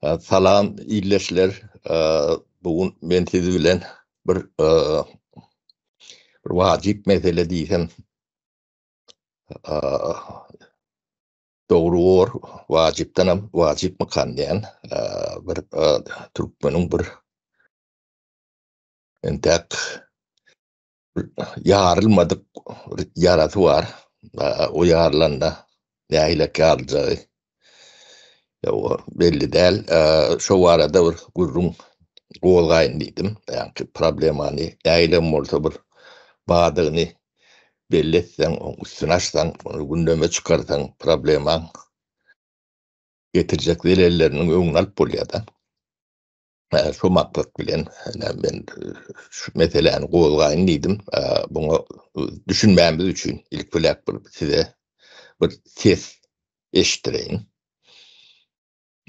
Salam, iyleşler. Bugün men sizi bilen bir bir wajyp mesele diýsem dogry wajypdanam wajypmy kandiýan bir türkmeniň bir entek ýarylmadyk ýarasy bar. O ýarylanda nähile kaljagy ýa belli däl. Şo barada bir gurrun golgaýyn diýdim. Ýani problemany nähile bolsa bir badygyny belli etsen, üstüne açsan, onu gündeme çıkarsan problemaň getirjek delillerini öňüne alyp bolýar-da. Şo maksat bilen men şu meseleni gozgaýyn diýdim. Buňa düşünmämiz üçin ilk bilek bir size bir ses eşitdireýin.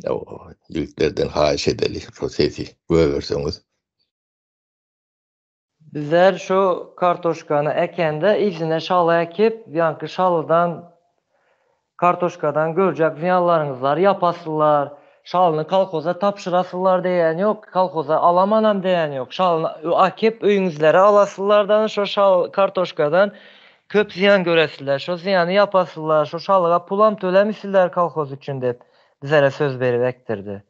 Ýigitlerden haýyş edeli şo sesi göberseňiz. Bizler şu kartoşkanı ekende izine şalı ekip, yankı şalıdan kartoşkadan görecek ziyanlarınız var, yapasılar, şalını kalkoza tapşırasılar diyen yok, kalkoza alamanam diyen yok. Şalını akip öyünüzlere alasılardan, şu kartoşkadan köp ziyan göresiler, şu ziyanı yapasılar, şu şalıga pulam tölemisiller kalkoz üçün dep bizlere söz beribektirdi.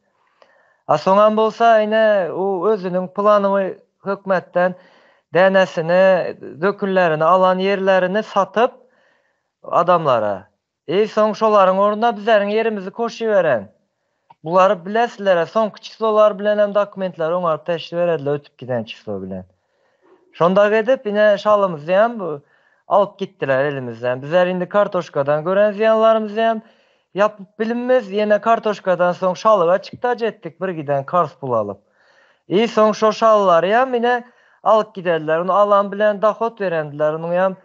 Soňan bolsa ine o özünün planını hökmetden denesini, dökünlerini alan yerlerini satıp adamlara. Soň şolaryň ornuna bizleriň yerimizi koşuýberen. Bulary bilesiler, soňky çyslolar bilen hem dokumentler oňar teşkil berediler ötüp giden çyslo bilen. Şonda gedip ine şalymyzy hem alyp gitdiler elimizden. Bizler indi kartoşkadan gören ziyanlarymyzy hem yapıp bilinmez. Ýene kartoşkadan soň şalyga çykda jetdik bir giden kars pul alyp. Soň şo şallary hem ine alıp giderler. Onu alan bilen dahot verendiler. Onu hem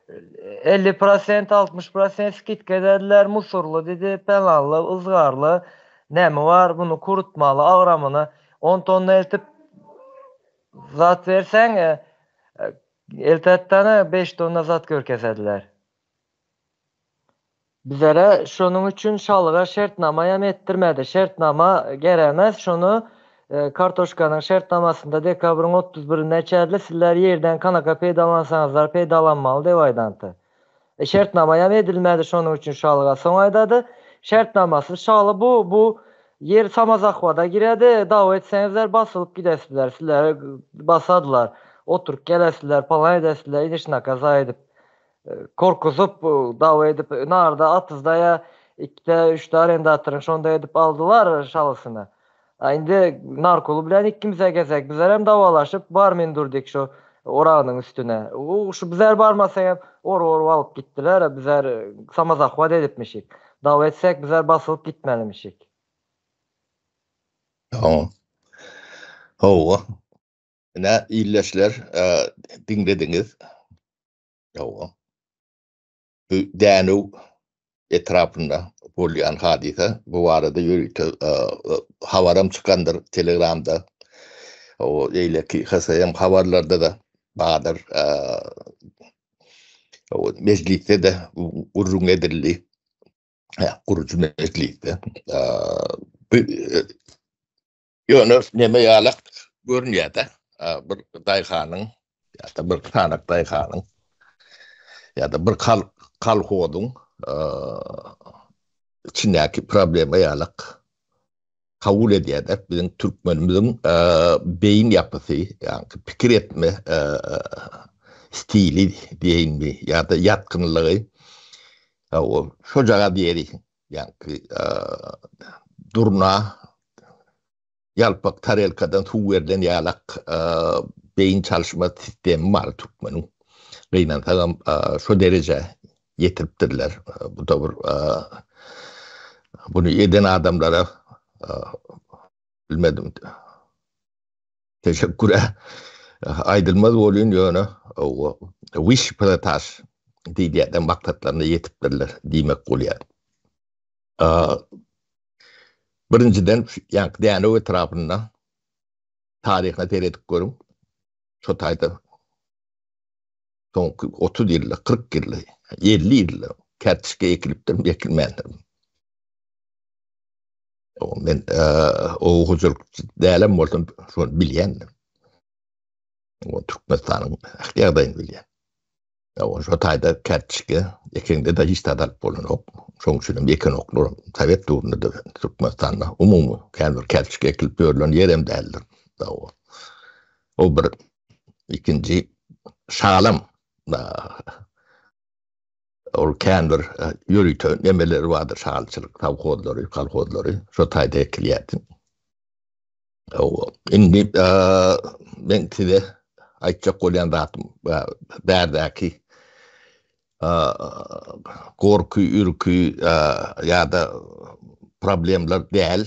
50%, 60% skit ederdiler. Musurlu dedi, penallı, ızgarlı. Näme var? Bunu kurutmalı, agramını 10 tonna eltip zat versen eltetdana 5 tonna zat görkezediler. Bizlere şonun üçün şalyga şertnama hem ettirmedi. Şertnama geremez. Şonu kartoşkanın şertnamasında dekabrın 31'inde içerli sizler yerden kanaka peýdalansaňyzlar peýdalanmaly dep aýdanty. Şertnama hem edilmedi şonun üçün şalyga soň aýdady. Şertnamasy şaly bu yer samazakvada giredi. Dawa etseňizler basylyp gidesizler. Sizler basadylar. Oturup gelesizler, palan edesizler, idişnaka zaýdyp korkuzup dawa edip narda atyzda ýa 2-3 arendatoryň şonda edip aldylar şalysyny. Indi narkolu bilen ikimize gezek. Bizler hem davalaşıp barmen durdik şu orağının üstüne. Şu bizler barmasa hem oru alıp gittiler. Bizler samazakvat edipmişik. Dava etsek bizler basılıp gitmelimişik. Tamam. Howa. Ne illeşler dinlediňiz. Howa. Dänu etrapında bolýan hadise bu arada habaram çıkandır Telegram'da. O eyleki hasayam haberlerde de badır o mecliste de urun edildi. Kurucu mecliste. Ýöne neme ýalak görünýär-de. Bir daýhanyň ýa-da bir tanak daýhanyň ýa-da bir kalhodyň içindäki problema ýalak kabul edýär. Bizim türkmenimiziň beýin ýapysy, ýani pikir etme stili diýinmi ýa-da ýatkynlygy o şojaga diýeri, ýani durna ýalpak tarelkadan suw berilen ýalak beýin çalışma sistemi bar türkmeniň. Gynansaňam şo derece ýetiripdirler. Bu da bir bunu eden adamlara bilmedim. Teşekkür aydılmaz bolýan ýöne o wish pilotaj diýýärden maksatlaryna ýetipdirler diýmek bolýar. Birinciden ýani däne etrapynda taryhyna teredip görüň. Şo taýda soňky 30 ýyl, 40 ýyl, 50 ýyl kertiçke ekilipdir, ekilmändir. Men o huzurluk dälem bolsam şonu bilýändim. O Türkmenistan'ın ihtiyadayını bilýän. O şu taýda kertçike, ekende de hiç tadal bolan ok. Şoň üçin eken oklar Sovet döwründe de Türkmenistanda umumy kändir kertçike ekilip börilen ýerem däldir. O bir ikinci şalam ol kändir ýörüýtön nemeleri bardyr, şalçylyk, tawhozlary, kalhozlary şu taýda ekilýärdi. Indi men size aýtjak bolýan zatym bärdäki korku, ürkü ýa-da problemler däl,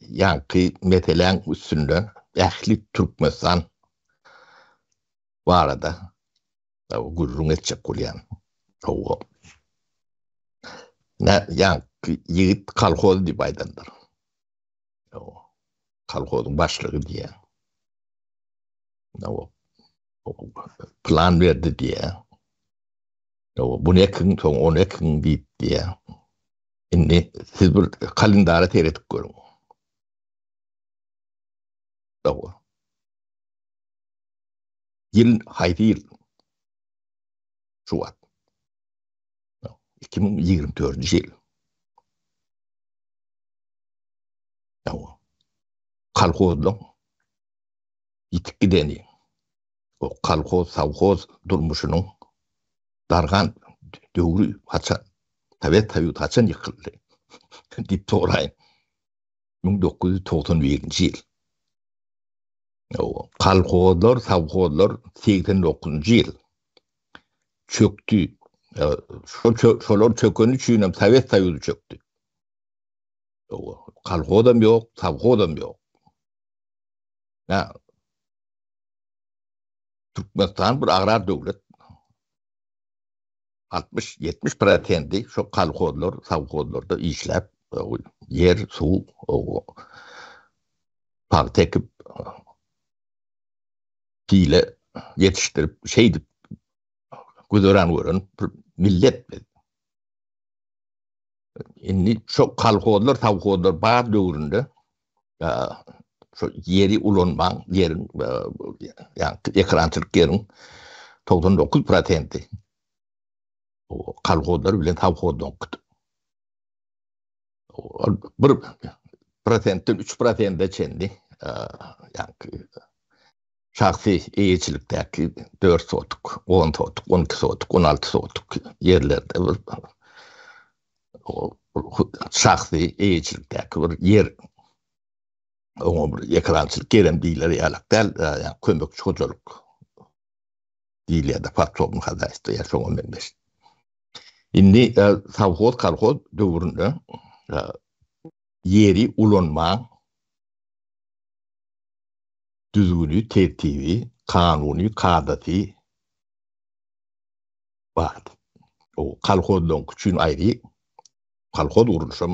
ýanky metelen üstünde ähli Türkmenistan barada gurrun etjek bolýan. Ýanky ýigit kalhoz diýip aýdandyr. Kalhozyň başlygy diýe. Plan berdi diýe. Bu nekin soň o nekin diýip diýe. Indi siz bir kalendara teretip görüň. Ýyl haýdy ýyl. Şubat. 2024 ýyl. Kalhozlyň ýitip gideni. O kalhoz, savhoz durmuşynyň dargan döwrü haçan, Sovet taýyt haçan ýykyldy. Diýip soraýyn. 1991-nji ýyl. Kalhozlar, savhozlar 89-njy ýyl çökdi. Şolar çökeni üçin hem Sovet taýyty çökdi. Kalhozam ýok, savhozam ýok. Türkmenistan bir agrar döwlet. 60-70% şu kalhozlar, savhozlarda işläp, yer, suw, paýt ekip, pile yetiştirip, şeýdip güzören görün millet. Indi şu kalhozlar, savhozlar bar döwründe şu yeri ulanmaň, yerin ekrançylyk yerin 99% o kalhozlar bilen savhozdan gitdi. Bir prosentden 3% çendi. Şahsi eýeçilikdäki 4 sotuk, 10 sotuk, 12 sotuk, 16 sotuk yerlerde bir şahsi eýeçilikdäki bir yer oňa bir ekrançylyk gerem diýiler ýalak däl, kömekçi hojalyk diýilýär, patron hazajda ýa-şoňa menbeş. Indi savhoz, kalhoz döwründe yeri ulanmaň düzgünü, tertibi, kanuny, kadaty bar. O kalhozdan küçüğün aýry, kalhoz gurulşy,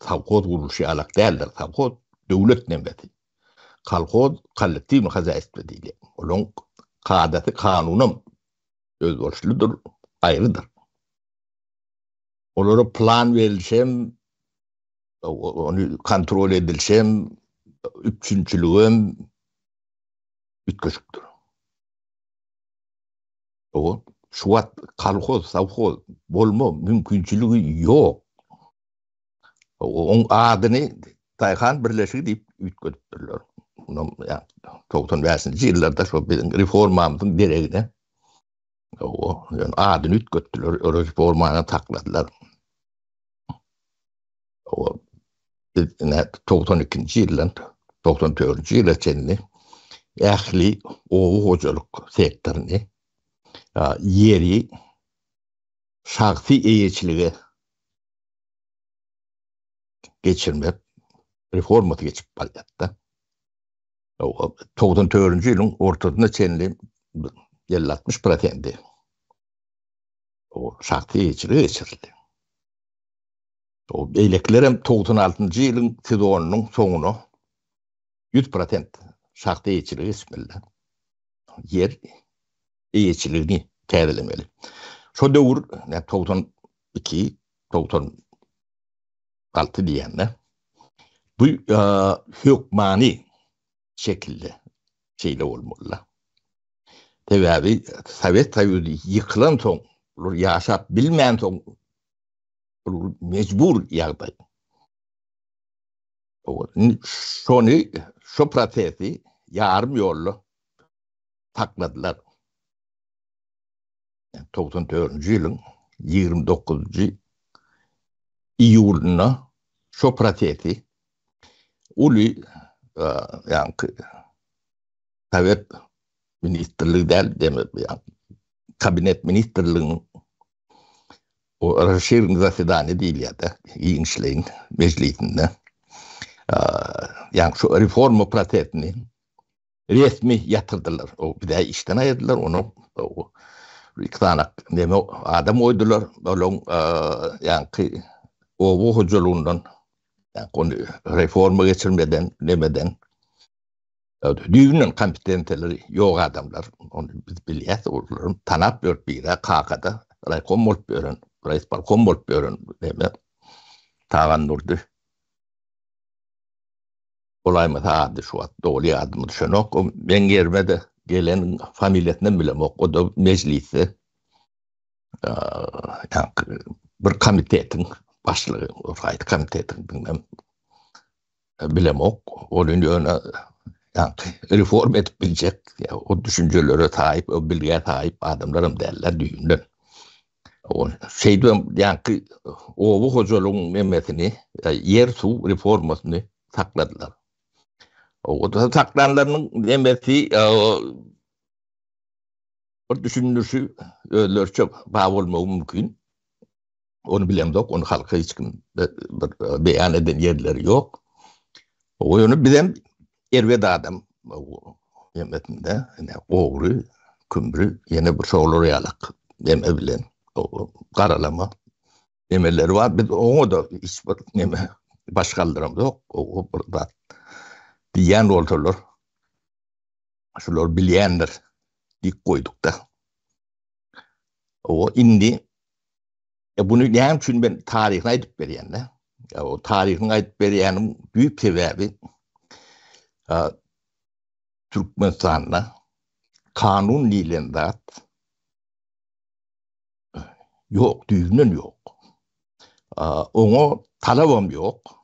savhoz gurulşy ýalak däldir. Savhoz döwlet nemeti. Kalhoz kollektiv hazajda diýilýär. Olaň kadaty, kanunam özbolşludur, aýrydyr. Olara plan verilsem, onu kontrol edilsem, üçüncülüğüm ütköşüktür. O şuat kalhoz, savhoz bolma mümkinçiligi ýok. Oň adyny Taýhan birleşigi diýip ütköpdirler. Bunu 95-nji ýyllarda şo reformamyzyň deregine adyny ütköpdirler, reformany takladylar. 92-nji ýyldan 94-nji ýyla çenli ähli owu hojalyk sektoruny yeri şahsi eýeçiligi geçirmek reformaty geçip barýatdy. 94-nji ýylyň ortasyna çenli 50-60% o şahsi eýeçiligi geçirildi. O beýleklerem 96-njy ýylyň sezonynyň soňuna 100% şahsi eýeçiligi geçmeli. Yer eýeçiligini täzelemeli. Şo döwür 92-96 diýende Bu hükmani şekilde şeyle olmalı. Tabii Sovet Soyuzu yıkılan son, yaşap bilmeyen son mecbur yağday. Şu prosesi yarım yollu takladılar. 94. yılın 29. iyuluna şu prosesi ulu yani Sovet Ministerliği yani kabinet ministerliğinin o Raşir'in zasedanı değil ya da Yinşleyin meclisinde yani şu reformu prosesini resmi yatırdılar. O bir daha işten ayırdılar onu. O iki tane adam oydular. Onun yani o bu hocalığından yani onu reformu geçirmeden demeden düğünün kompetenteleri yok adamlar. Onu biz biliyoruz. Onların tanap dört bire kakada raykom olup görün. Reis balkom olup görün. Deme. Tağan durdu. Olayımız adı şu an. Doğru adımı düşünük. Ben gelmedi. Gelen familyetinden bile yok. O da meclisi yani bir komitetin başlığı. O fayda komitetin bilmem bilem yok. Onun yönü yani reform edip bilecek. Ya, o düşüncelere sahip, o bilgiye sahip adamlarım derler düğünden. O şey diyorum yani o bu hocalığın memesini yer su reformasını sakladılar. O da saklananların memesi o düşünülüşü ölçü bağ olmağı mümkün. Onu bilem yok. Onu halka hiç kim beyan eden yerleri yok. O yönü bilen erved adam yemetinde oğru, kümrü, yine bir soğulu realak deme bilen o karalama demeleri var. Biz onu da hiç bir başkalarım yok. O burada diyen oldular. Şular bilenler dik koyduk da. O indi bunu ne için ben tarihine edip veriyenler. O tarihine edip veriyenin büyük sebebi Türkmenistan'la kanun lilendat yok, düğünün yok. Onu talabım yok.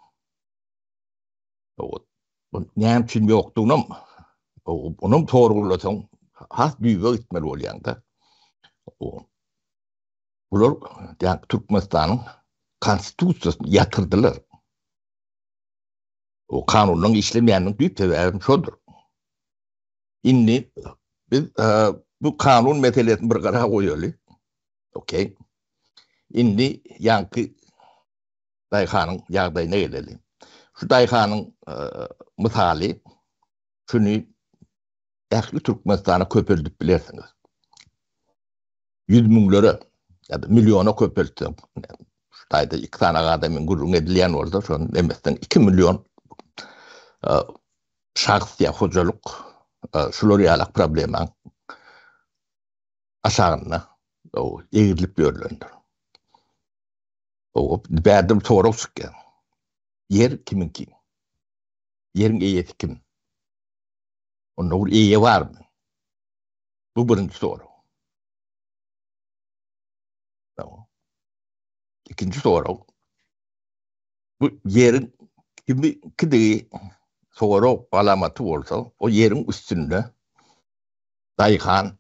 Ne için yoktuğunu onun sorgulasan has düğüne gitmeli oluyan da. Bunlar yani Türkmenistan'ın konstitüsyosunu yatırdılar. O kanunun işlemeyeninin büyük sebebi şudur. Şimdi biz bu kanun meselesini bir kara koyuyoruz. Okey. Şimdi yankı Dayhan'ın yağdayına gelelim. Şu Dayhan'ın misali şunu ehli Türkmenistan'a köpürdük bilirsiniz. 100 milyonu ya da milyona köpürdük. Şu dayda 2 tane adamın gururun edilen oldu. Şu an demezsen 2 milyon şahsiye hocalık şuloriyalak problemen aşağına eğrilip görülündür. O verdim soru sıkken. Yer kiminki? Yerin iyisi kim? Onun iyi var mı? Bu birinci soru. Tamam. İkinci soru. Bu yerin kimi kıdığı soru alamatı olsa o yerin üstünde Dayhan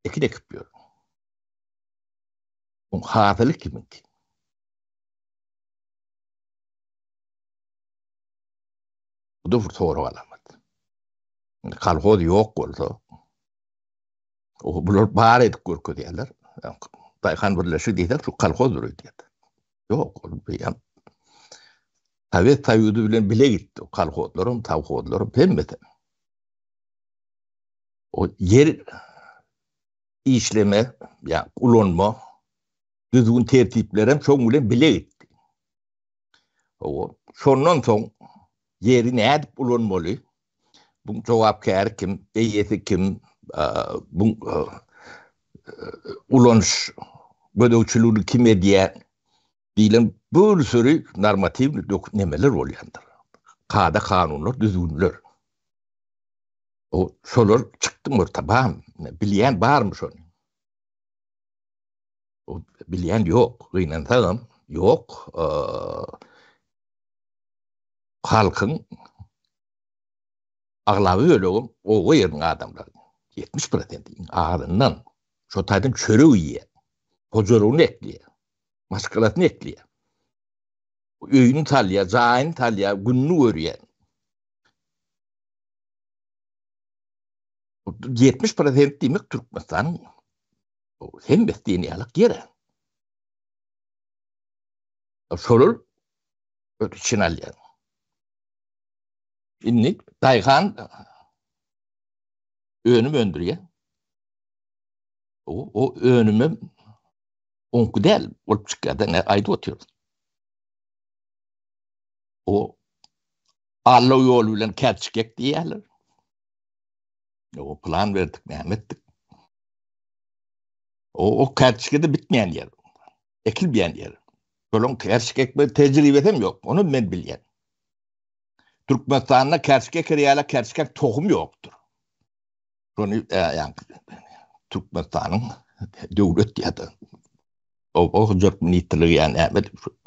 ekine kıpıyor. O hatırlı kiminki? Bu da bir soru alamatı. Kalkoz yok olsa o bunlar bağır edip korku diyorlar. Dayhan birleşi diyorlar şu kalkoz duruyor diyorlar. Yok. Yani Sovet Soyuzu bilen bile gitti. O kalkozlarım, tavkozlarım pembeten. O yer işleme, yani ulanma, düzgün tertiplerim çok bile gitti. O sondan son yeri ne edip ulanmalı? Bu cevapkar kim, eyesi kim, bu ulanış, gödevçiliğini kim ediyor? diýilen bir sürü normativ nemeler bolýandyr. Kada kanunlar, düzgünler. O şolar çykdy murtabam. Bilýän barmy şonu? O bilýän ýok. Gynansaňam ýok. Halkyň aglaby bölegi oga ýerdiň adamlar. 70% ağrından şo taýdan çörek ýýär. Pojoruny ekliýär. Maskalatyny ekliýär. Öýüni talýar, jaýyny talýar, günni görýär. 70% demek Türkmenistan'ın hem bestiyeni alıp yere. Şolur ötüşün alyan. İnnik daygan önüm öndürüyor. O önümü onku değil olup çıkıyor. Ne ayda oturuyor. O Allah yoluyla kerçkek diyorlar. O plan verdik Mehmet'tik. O kerçkede bitmeyen yer. Ekilmeyen yer. Kolon kerçkek bir tecrübem yok. Onu ben bilyen. Türkmenistan'da kerçkek riyala kerçkek tohum yoktur. Onu yani Türkmenistan'ın devlet yadı. O çok niteliği yani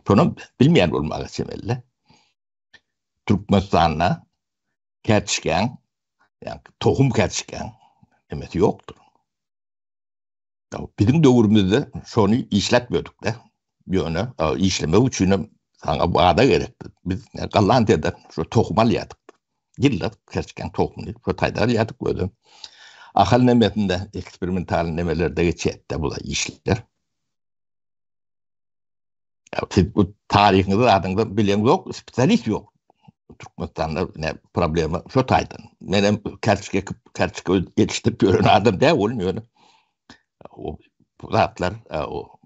onu bilmeyen olmak için öyle. Türkmenistan'da kerçken yani tohum kerçken demesi yoktur. Bizim dövrümüzde şunu işletmiyorduk da. Yönü işleme uçuyla sana bağda gerekti. Biz Galantiya'da şu tohum alıyorduk. Yıllar kerçken tohumlu. Şu tayda alıyorduk böyle. Akıl nemetinde eksperimental nemelerde geçetti bu da işler. Siz bu tarihinde adında bilen yok, spesyalist yok. Türkmenistan'da ne problemi şu taydan. Benim kerçke yetiştirip gören adam da olmuyor. O zatlar o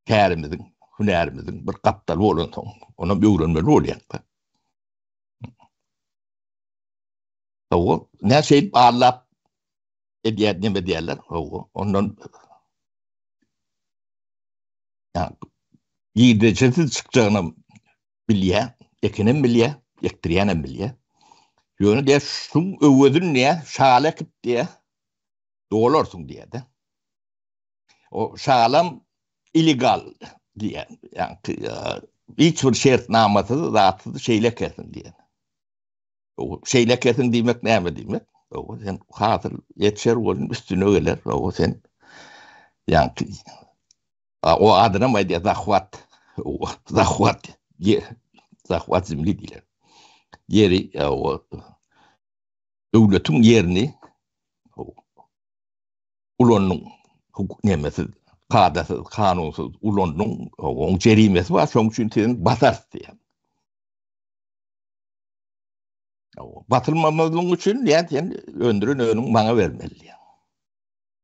kârimizin, hünerimizin bir kaptalı olan ona bir öğrenmeli oluyor. O ne şey bağlap ediyet ne diyorlar o ondan yani yiyeceğiz çıkacağını bilye, ekinin bilye, ektriyenin bilye. Yönü de şun övüdün diye şalak diye doğulursun diye de. O şalam illegal diye yani hiçbir şartnamasız rahatsız şeyle kesin diye. O şeyle kesin demek ne mi demek? O sen hazır yetişer olun üstüne öler. O sen yani o adına mı diye zahvat zahvat zimli diler. Yeri o devletin yerini ulanın hukuk nemesi kadasız, kanunsuz ulanın o cerimesi var. Şunun için senin basar diye. Batılmamazlığın için yani sen öndürün önün bana vermeli.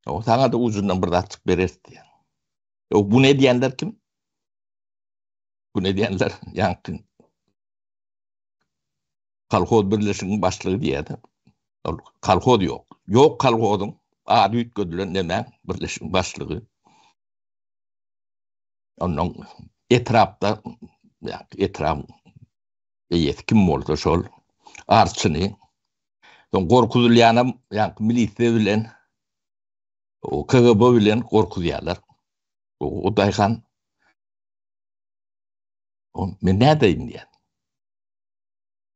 O sana da ucundan bir açık verir diye. Bu ne diyenler kim? Bu ne diyenler yankın. Kalkoz birleşinin başlığı diye de. Kalkoz yok. Yok kalkozun adı yükledilen hemen birleşinin başlığı. Onun etrafta yani etrafın yetkin oldu şol. Arçını. Korkuzulayanım yani milisiye bilen o KGB bilen korkuzuyorlar. O dayhan men ne diyeyim diye.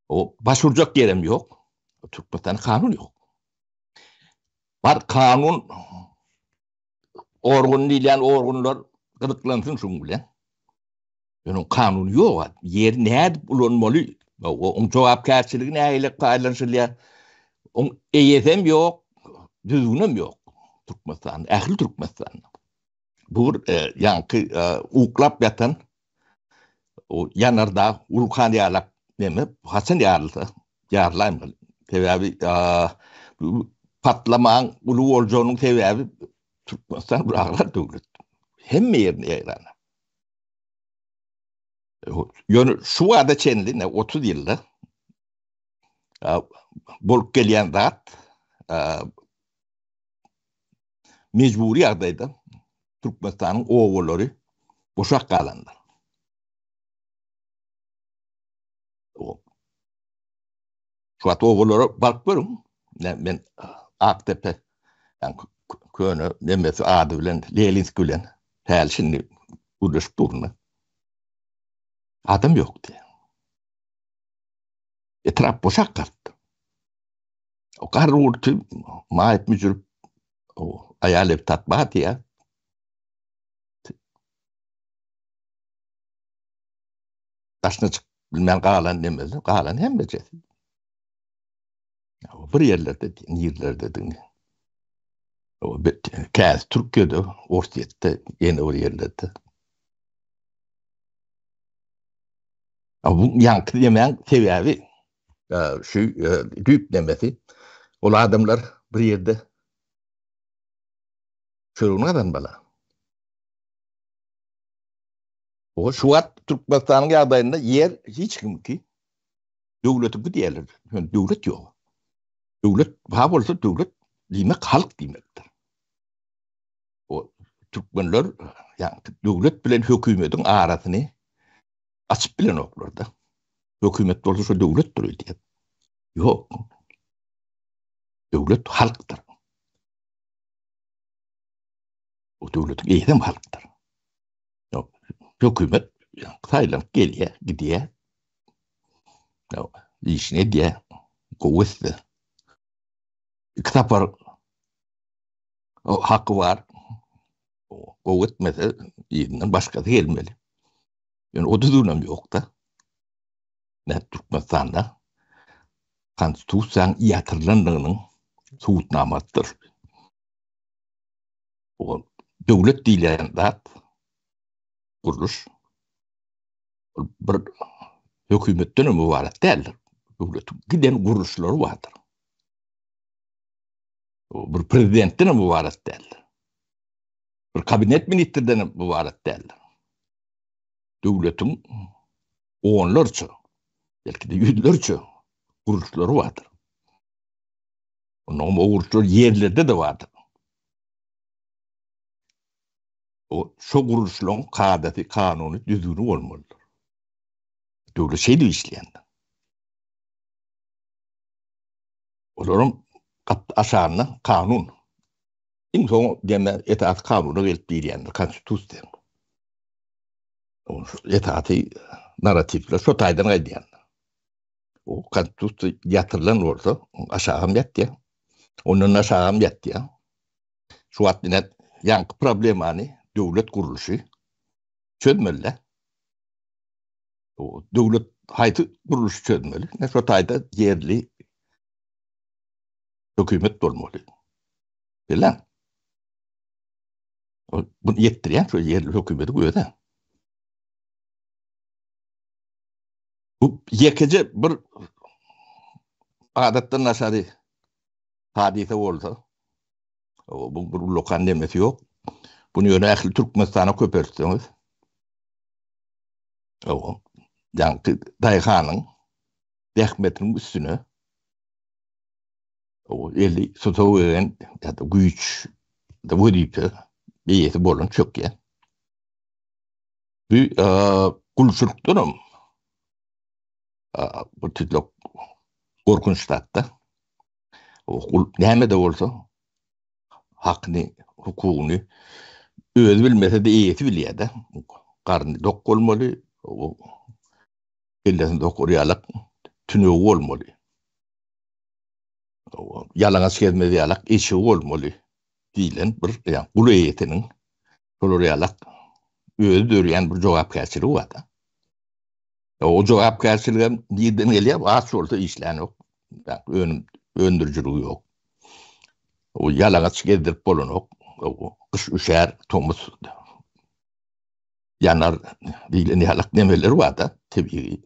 O başvuracak yerim yok. Türkmenistan kanun yok. Var kanun organlar gıdıklansın şun bilen. Yani kanun yok. Yer ne bulunmalı? O cevapkarçılığı ne ile paylaşılıyor? O EYS'm yok. Düzgünüm yok. Türkmenistan, ehli Türkmenistan. Bu yankı uklap yatan o yanarda Ulkan Yarlak deme Hasan Yarlı Yarlaymalı. Sebebi patlaman ulu olacağının sebebi Türkmenistan bıraklar devlet. Hem yerine yaranı. Yani şu anda çenli 30 yılda bolup gelen zat mecburi adayda Türkmenistan'ın oğulları boşak kalanlar. O şuat oğulları bakıyorum. Ben Aktepe yani köyünü nemesi adı bilen Lelinsk bilen hal şimdi uğraşıp durma. Adam yoktu. Etraf boşak kaldı. O kadar uğurtu maayet mücürüp o ayalet tatbaat ya. Taşına çık bilmem kalan nemesi. Kalan hem beceri. Bir yerlerde dinle. O kez Türkiye'de Ortiyette yeni o yerlerde. Ama bu yankı yemeyen sebebi şu düğüp demesi. O adamlar bir yerde çürüğünden bala. O şu an Türkmenistan'ın adayında yer hiç kim ki devletin bir diğerler. Yani devlet yok. Devlet, ha olsa devlet demek halk demektir. O Türkmenler yani devlet bilen hükümetin arasını açıp bilen oklarda. Hükümet olsa devlet duruyor diye. Yok. Devlet halktır. O devletin eğitim halktır. Yok. Hükümet Tayland geliyor, gidiyor. Yok. İşine diye kuvvetli. Kitap var. O hakkı var. O kuvvet mesela yerinden başkası gelmeli. Yani o da dönem yok da. Ne Türkmenistan'da konstitusyon yatırılandığının suutnamattır. O devlet diyen dat kuruluş bir hükümetten mübarek değildir. Devletin giden kuruluşları vardır. O bir prezidentten mübarek değildir. Bir kabinet ministerden mübarek değildir. Devletin onlarca, belki de yüzlerce kuruluşları vardır. Onun o kuruluşlar yerlerde de vardır. O şu kuruluşların kadeti, kanunu, düzgünü olmalıdır. Devlet şey de işleyen. Onların aşağına kanun. En son deme etaat kanunu gelip diyenler, konstitüsyon. Etaatı narratifle şu taydan ediyenler. O konstitüsyon yatırılan orada aşağım yetti. Onun aşağım yetti. Şu an yine yankı problemani devlet kuruluşu çözmeli. O devlet hayatı kuruluşu çözmeli. Ne şu tayda yerli hükümet olmalı. Bilen. Bunu yettiren şu yerli hükümeti bu yönden. Bu yekece bir adetten aşağı hadise olsa bu bir lokal demesi yok. Bunu yöne ehli Türkmenistan'a köperseniz o yani Dayhan'ın Dehmet'in üstüne o 50 sotoğun ya da güç da vuruydu bir yeti bolun çok ya. Bir kulçuruktunum bu tütlük korkunç tatta. O neyme de olsa hakkını, hukukunu öz bilmese de iyisi biliyor da. Karnı dok olmalı, o ellerini dok oraya tünüğü olmalı. Yalana skezmedi yalak, eşi olmalı. Dilen bir, yani kulu eğitinin oraya öz dörüyen bir cevapkarçılığı var da. O cevapkarçılığın birden geliyor, az olsa işlen yok. Yani öndürücülüğü yok. O yalana skezdirip bolun yok. O kış üşer, tomuz yanar dilen yalak nemeleri var da tabii.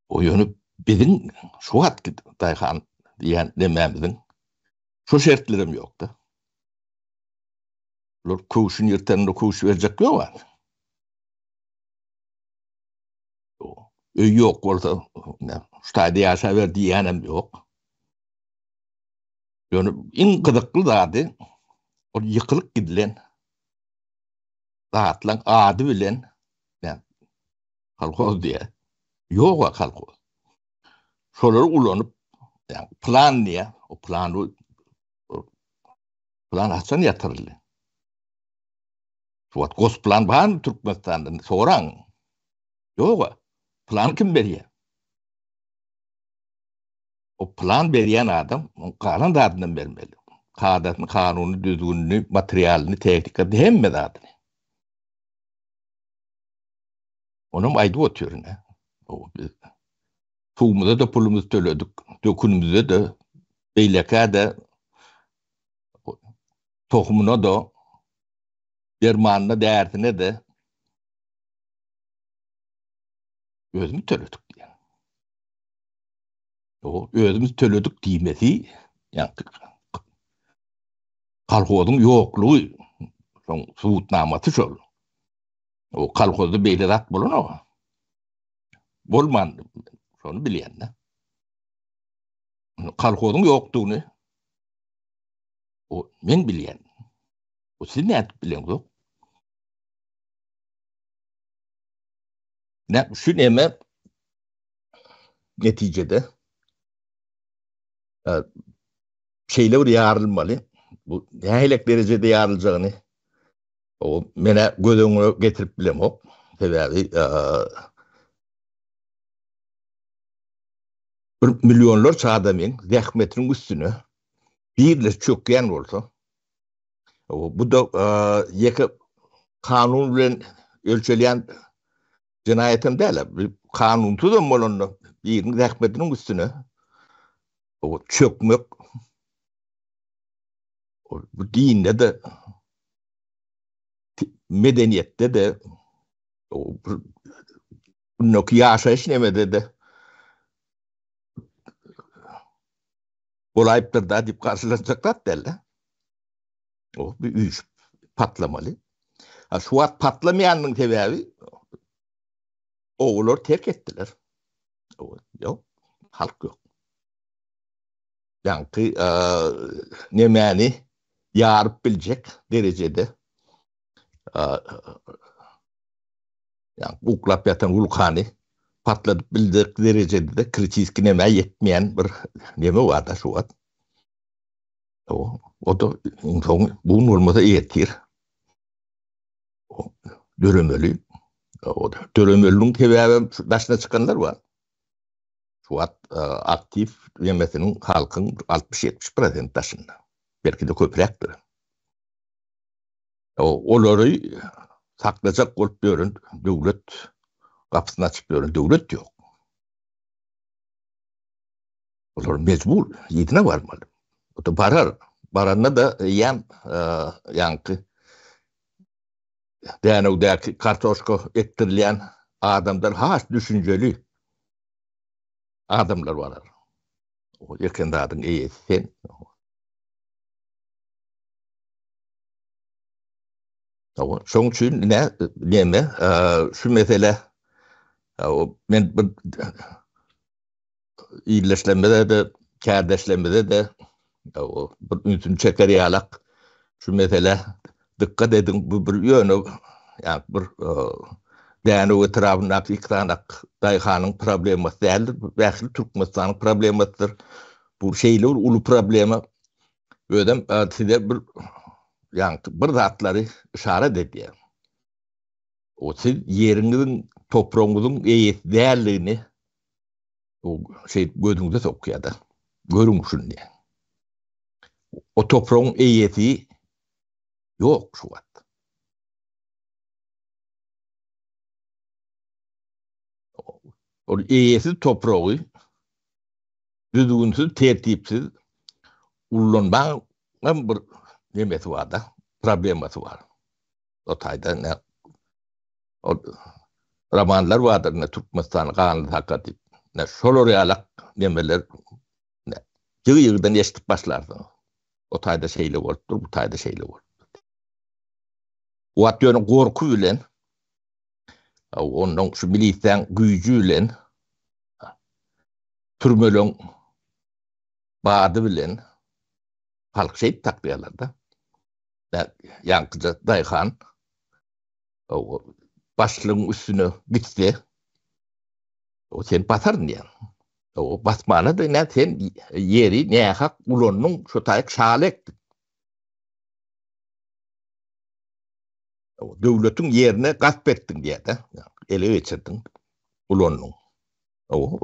O yönü bizim şu hat Dayhan diyen dememizin şu şartlarım yoktu. Lor kuşun yırtanında kuş verecek yok var. Yok orada stadi yaşa ver diyenem yok. Yani en gıdıklı dadı o yıkılık gidilen dağıtılan adı bilen yani halkoz diye Yok kalkoz. Şoları ulanıp yani plan niye? O planı plan hasan yatırılı. Suat gos plan var mı Türkmenistan'da? Soran. Yok. Plan kim veriyor? O plan veriyen adam kanun da adından vermeli. Kağıdını, kanunu, düzgününü, materyalini, teknikini hem mi adını? Onun aydı otuyor ne? Tuğumuza da pulumuzu töledik. Dökünümüze de, beyleke de, tohumuna da, dermanına, değertine de özümüz töledik. Yani. O özümüz töledik diymesi, yani kalkozun yokluğu, suutnamatı şol. O kalkozda beylerat bulun o. Bolman, şonu bileyen ne? Kalkozun yoktuğunu, o men bileyen. O siz ne etip bilen yok? Ne, şu neme neticede şeyler yarılmalı. Bu neylek derecede yarılacağını o mene gözüne getirip bilem o. Sebebi bir milyonlar çağdamin zahmetin üstüne birle çökken olsa bu da yeka kanun bilen ölçüleyen cinayetin değil. Bir kanunsuz da molonlu bir zahmetin üstüne o çökmek bu dinde de medeniyette de o bunun yaşayış nemede de olayıptır da deyip karşılaşacaklar derler. O bir üç patlamalı. Şu an patlamayanın sebebi oğullar terk ettiler. Yok. Halk yok. Yani nemeni yarıp bilecek derecede yani uklap yatan vulkanı patlatıp bilecek derecede de kritik nemeye yetmeyen bir neme var da şu an. O da bunun olmasa yetir. Dörümölü. O dörümölünün sebebi başına çıkanlar var. Şu an aktif yemesinin halkın 60-70% taşında. Belki de köprektir. Onları saklayacak olup diyorun, devlet kapısını açıp diyorun, devlet yok. Onlar mecbur, yiğidine varmalı. O da barar. Baranına da yankı Dänewdäki kartoşka ettirilen adamlar has düşünceli adamlar var. O yakındaydın iyi sen. O şoň üçin neme şu mesele men bir iyileşlemede de kärdeşlemede de o bir üntün çeker yalak şu mesele dikkat edin bu bir yönü yani bir däne etrafına fikranak daýhanyň problemi däldir. Bähli Türkmenistan'ın problemidir. Bu şeyler ulu problemi. Ödem size bir yani bir zatları işaret ediyor. O siz yerinizin toprağınızın değerliğini o şey gözünüze sokuyor da. Görün şunu diye. O toprağın iyisi yok şu an. O iyisi toprağı düzgünsüz, tertipsiz ullanma bir nemesi var da probleması var. O tayda ne o romanlar vardır ne Türkmenistan kanlı hakikati ne şoloriyalak nemeler ne yığdan yaştıp başlardı. O tayda şeyle oldu, bu tayda şeyle oldu. O atyonu korku bilen onun şu milisten gücüyle türmelön bağdı bilen halk şey takdiyalarda yankıca Dayhan başlığın üstüne gitti. O sen batarın yani. O basmana da ne sen yeri ne hak ulonun şu tayık şalek. O devletin yerine gasp ettin diye de ele geçirdin ulonun. O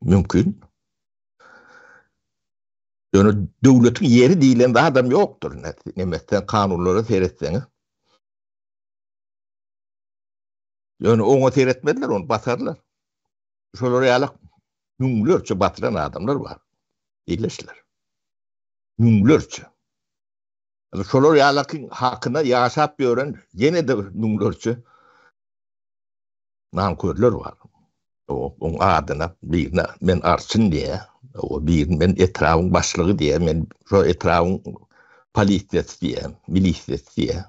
mümkün. Yani devletin yeri değilen de adam yoktur. Ne mesela kanunları seyretseniz. Yani onu seyretmediler, onu basarlar. Şöyle realak yüngülörçe batıran adamlar var. İyileştiler. Yüngülörçe. Yani şöyle realakın hakkında yaşap gören yine de yüngülörçe nankörler var. Onun adına birine men arçın diye, o birine men etrafın başlığı diye, men şu etrafın polisiyesi diye, milisiyesi diye,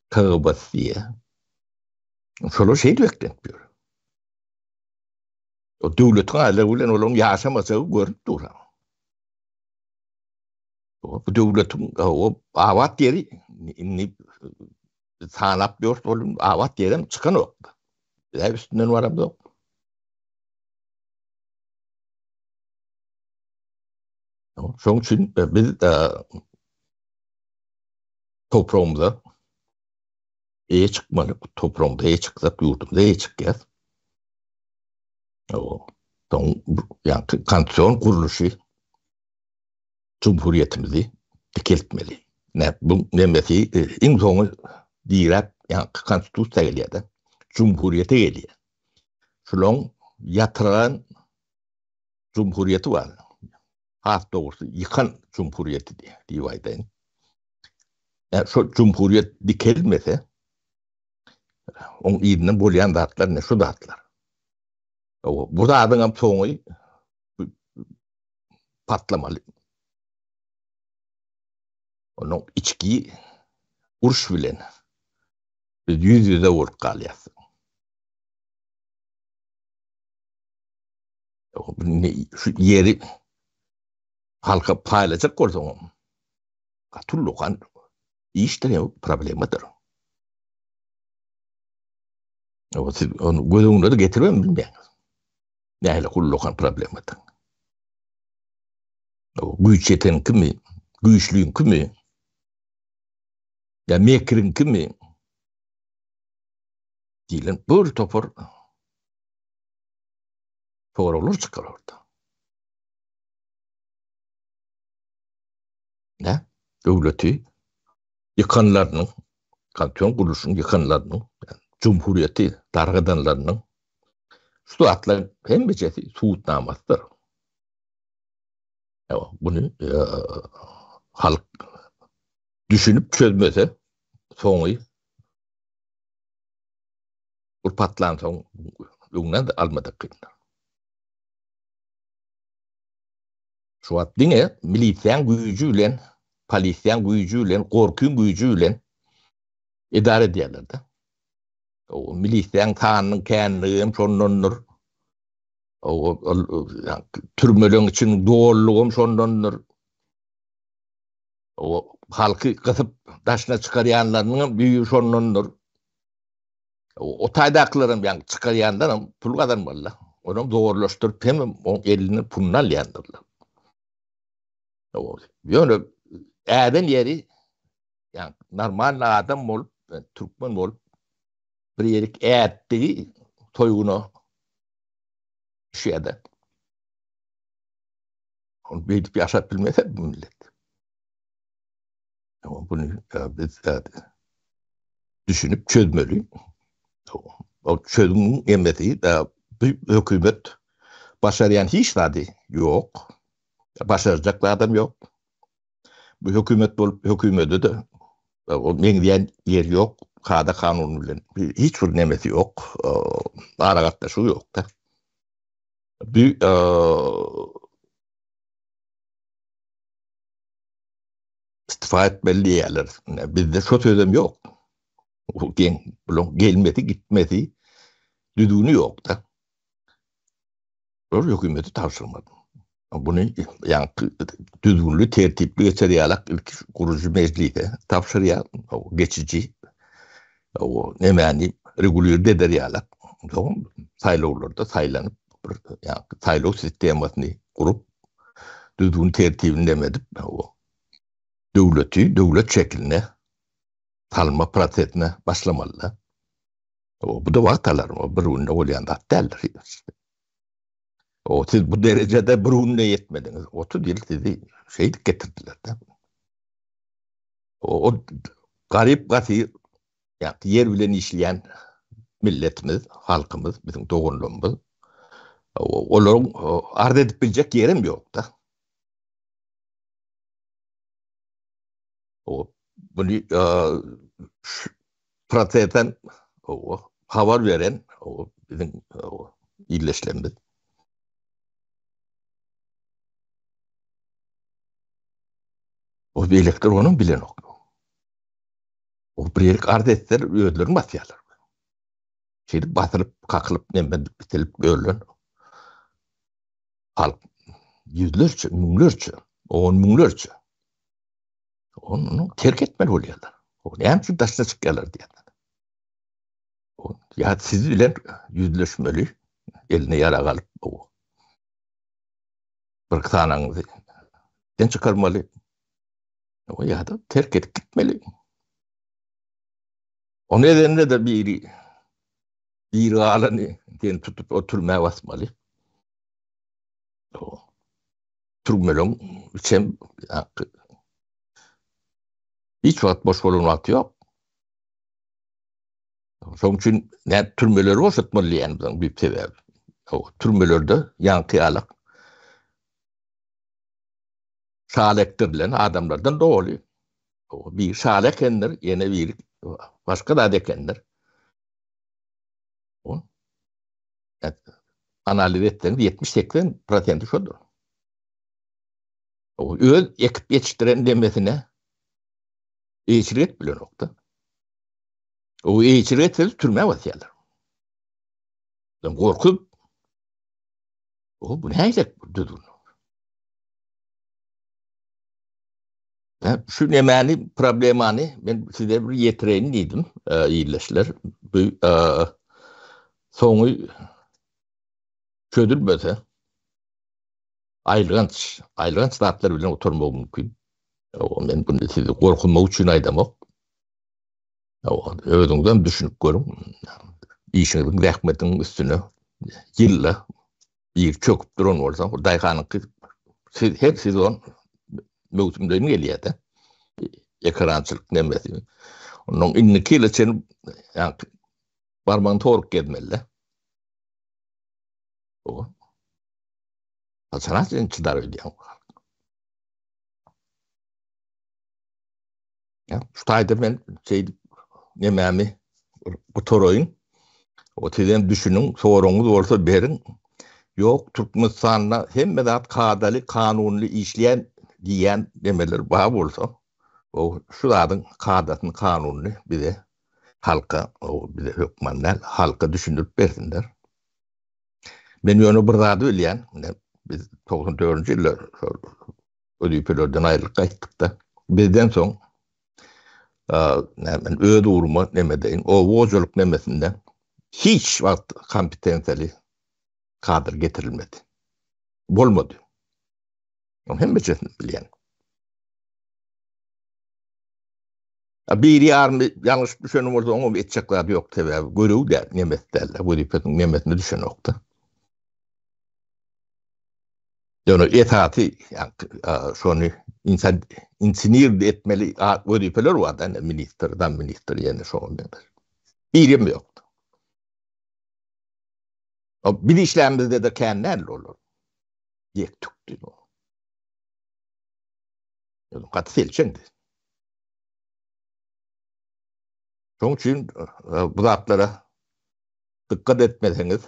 kağıbası diye. Şöyle şey beklenmiyor. O devletin ailesiyle olan yaşaması görüp duran. Bu devletin o avat yeri sanap diyor, oğlum avat yerden çıkan o. Bir de üstünden varam da yok. Onun için biz toprağımıza iyi çıkmalık, toprağımıza iyi çıksak, yurdumuza iyi çıkacağız. Yani kansiyon kuruluşu Cumhuriyetimizi dikeltmeli. Bu nemesi en sonu direkt yani konstitüsya geliyor da Cumhuriyete geliyor. Şunun yatıran Cumhuriyeti var. Has doğrusu yıkan Cumhuriyeti diye divayden. Yani şu Cumhuriyet dikelmese onun iyiliğinden bolayan dağıtlar ne şu dağıtlar. Burada adına sonu patlamalı. Onun içkiyi urş bilen biz yüz yüze vurup kalıyız. Şu yeri halka paylaşacak olsam katullu kan işte ne problemadır. Onu gözümde de getirmem bilmiyorum. Yani kullu kan problemadır. Güç yeten kimi, güçlüğün kimi, ya mekrin kimi diyelim bir topor olur çıkar orada. Ne? Devleti yıkanlarının, kanton kuruluşun yıkanlarının, yani Cumhuriyeti dargıdanlarının şu atlar hem beceri suutnamasıdır. Bunu halk düşünüp çözmese sonu bu patlayan son bundan da almadık kıyımlar. Şu at dine militen gücüyle, polisyen gücüyle, korkun gücüyle idare ediyorlar da. O militen kanının kendiliğim sonlanır. O türmelerin için doğruluğum sonlanır. O halkı kısıp taşına çıkarayanlarının büyüğü sonlanır. O taydakların yani çıkarayanların pul kadar valla. Onu doğrulaştırıp hemen o elini punal yandırlar. Yani eden yeri yani normal adam olup Türkmen olup bir yerik ettiği toyunu şeyde onu bilip yaşat bilmese bu millet. Ama bunu biz düşünüp çözmeli. O çözümün emreti bir hükümet başarayan hiç tadı yok. Başaracak adam yok. Bu hükümette de o mengiyen yer yok. Kada kanunuyla hiçbir nemeti yok. Aragatta şu yok da. Bir istifa etmeli yerler. Bizde şu sözüm yok. Gelmedi gitmedi düdüğünü yok da. Öyle hükümeti tavsırmadım. Bunu yani düzgünlü tertipli geçeriyarak ilk kurucu meclise tavsırıya geçici o nemeni regulür dederiyarak saylowlarda saylanıp yani saylow sistemasini kurup düzgün tertibini demedip o devlet şekline salma prosesine başlamalı. Bu da vakt alır. O birine olayan da derler. Siz bu derecede birine yetmediniz. 30 yıl sizi getirdiler. De. O garip gati yani yer bilen işleyen milletimiz, halkımız, bizim doğumluğumuz. Onların arz edip bilecek yerim yok da. Bunu prosesen haber veren bizim iyileşlerimiz. O bir elektronun bilen yok. O birlik arz etler ödülürün basyalar. Batırıp, kakılıp, bitilip, öğlen. Halk yüzlerce, milyonlarca, on milyonlarca. Onu terk etmeli oluyorlar. O ne hem şu taşına çıkarlar diye. Ya siz bilen yüzleşmeli, eline yara kalıp o. Bir tananızı çıkarmalı. O ya da terk edip gitmeli. O nedenle de bir alanı tutup oturmaya basmalı. O Türkmen'in için hiç vakit boş olan vakti yok. Onun için ne türmeleri oluşturmalı yani bir sebep. O türmelerde yankı alıp şalektirilen adamlardan doğru. O bir şalek enler, yine bir başka da dekenler. O yani, analiz ettiğinde 70-80% şudur. O öz ekip yetiştiren demesine eğitiret bile nokta. O eğitiret türme vasıyalar. Korkup bu neyse dedim. Şu nemani problemani ben size bir yetireyim dedim. İyileşler. Bu sonu çözülmese ayrılığınç saatler bile oturmak mümkün. Ben bunu size korkunmak için aydamak. Özüngden düşünüp görün. İşinizin rahmetin üstüne yılla bir çöküp duran olsa o daykanın her sezon mevsimlerin geliyor da ekrançılık nemesi. Onun innikiyle senin yani parmağın toruk gelmeli. O sanat için çıdar ödüyor. Şu tayda ben nememi bu toroyun o tezem düşünün sorunuz olsa berin yok Türkmenistan'la hem medat kadalı kanunlu işleyen diyen demeler bağ olsa o şu adın kadatın kanunlu bir de halka o bir de hükmanlar halka düşünüp versinler. Ben onu burada öleyen biz 94. yıllar ödüpelörden ayrılık kaçtık da bizden son öğüt uğruma nemedeyin o voculuk nemesinden hiç vakit kompetensiyeli kadr getirilmedi. Olmadı. Hem beceririni bilen. Bir yarın yanlış düşünüm olsa onu edecekler yok tabi. Görüyor der nemet derler. Bu dipetin nemetini düşen nokta. Yani etaati yani şunu insinir etmeli vadifeler var da minister yani şu an birim yoktu. O bilinçlerimizde de kendilerle olur. Yektuktu o. Yani katı seçendi. Onun için bu zatlara dikkat etmeseniz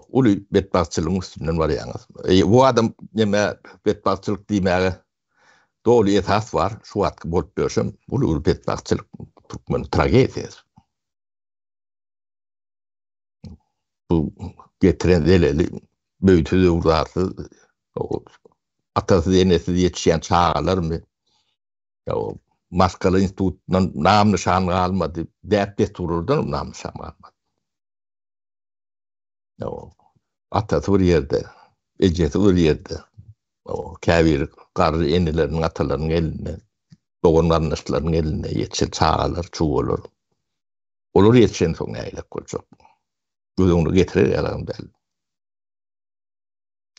ulu bedbahtçılığın üstünden var yalnız. Bu adam yeme bedbahtçılık demeye doğru esas var. Şu atkı bolup görsem ulu bedbahtçılık Türkmen tragediyası. Bu getiren deleli büyütü uğraşı atası denesi yetişen çağlar mı? Maskalı institutundan nam nişanı almadı. Dert vururdan nam nişanı almadı. O atası bir yerde, ecesi bir yerde. O käbir garry enilerinin atalarının eline, dogonların aslarının eline yetse çağalar, çuğulur. Olur yetsen soň näýlek boljak. Gözüňi getirir ýalan däl.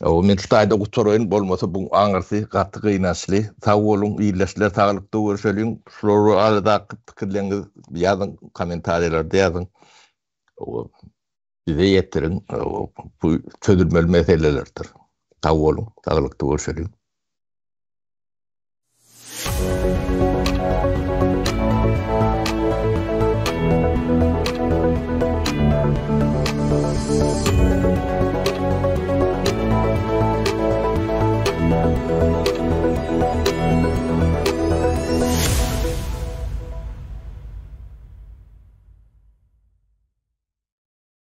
O men ştaýda gutaraýyn bolmasa bu aňyrsy gaty gynasly, sag bolun, iýleşler, saglypda görüşeliň. Şolary arada pikirleňiz ýazyň, kommentariýlarda ýazyň. O bize ýetirin, bu çözülmeli meselelerdir. Sag bolun, saglykda görüşeliň.